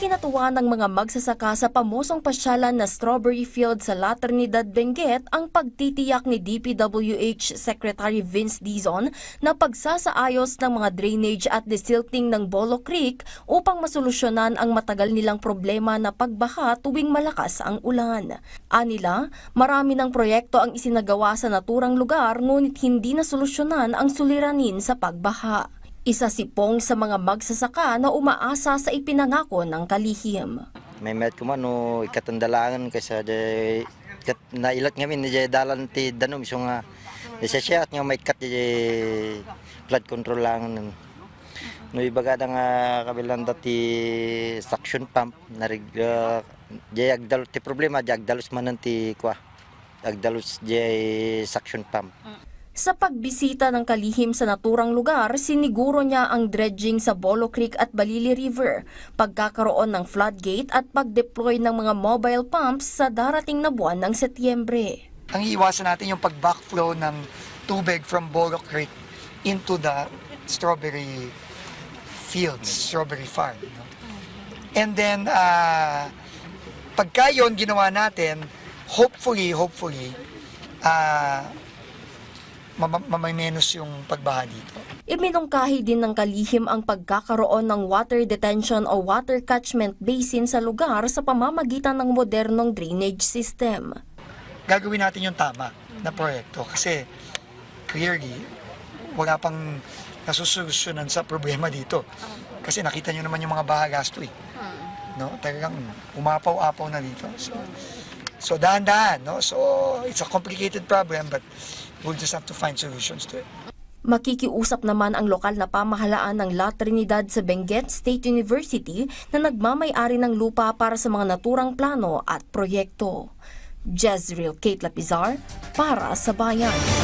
Ikinatuwa ng mga magsasaka sa pamosong pasyalan na strawberry field sa La Trinidad, Benguet ang pagtitiyak ni DPWH Secretary Vince Dizon na pagsasaayos ng mga drainage at desilting ng Bolo Creek upang masolusyonan ang matagal nilang problema na pagbaha tuwing malakas ang ulan. Anila, marami ng proyekto ang isinagawa sa naturang lugar ngunit hindi nasolusyonan ang suliranin sa pagbaha. Isa si Pong sa mga magsasaka na umaasa sa ipinangako ng kalihim. May met ko man no ikatandalangan kasi nailat ngamin ni dalan ti danom so nga siya at nga may kat flood control lang no ibaga nga kabilang dati suction pump narig agdal ti problema agdalos man ti kwa agdalos suction pump. Sa pagbisita ng kalihim sa naturang lugar, siniguro niya ang dredging sa Bolo Creek at Balili River, pagkakaroon ng floodgate at pag-deploy ng mga mobile pumps sa darating na buwan ng Setyembre. Ang iiwasan natin yung pag-backflow ng tubig from Bolo Creek into the strawberry fields, strawberry farm. No? And then, pagka yun ginawa natin, hopefully, mamamenos yung pagbaha dito. Iminungkahi din ng kalihim ang pagkakaroon ng water detention o water catchment basin sa lugar sa pamamagitan ng modernong drainage system. Gagawin natin yung tama na proyekto kasi clearly wala pang nasusolusyonan sa problema dito. Kasi nakita nyo naman yung mga baha last week. No? Talagang umapaw-apaw na dito. So dahan-dahan. No? So it's a complicated problem but we'll just have to find solutions to it. Makikiusap naman ang lokal na pamahalaan ng La Trinidad sa Benguet State University na nagmamay-ari ng lupa para sa mga naturang plano at proyekto. Jezreel Kate Lapizar para sa Bayan.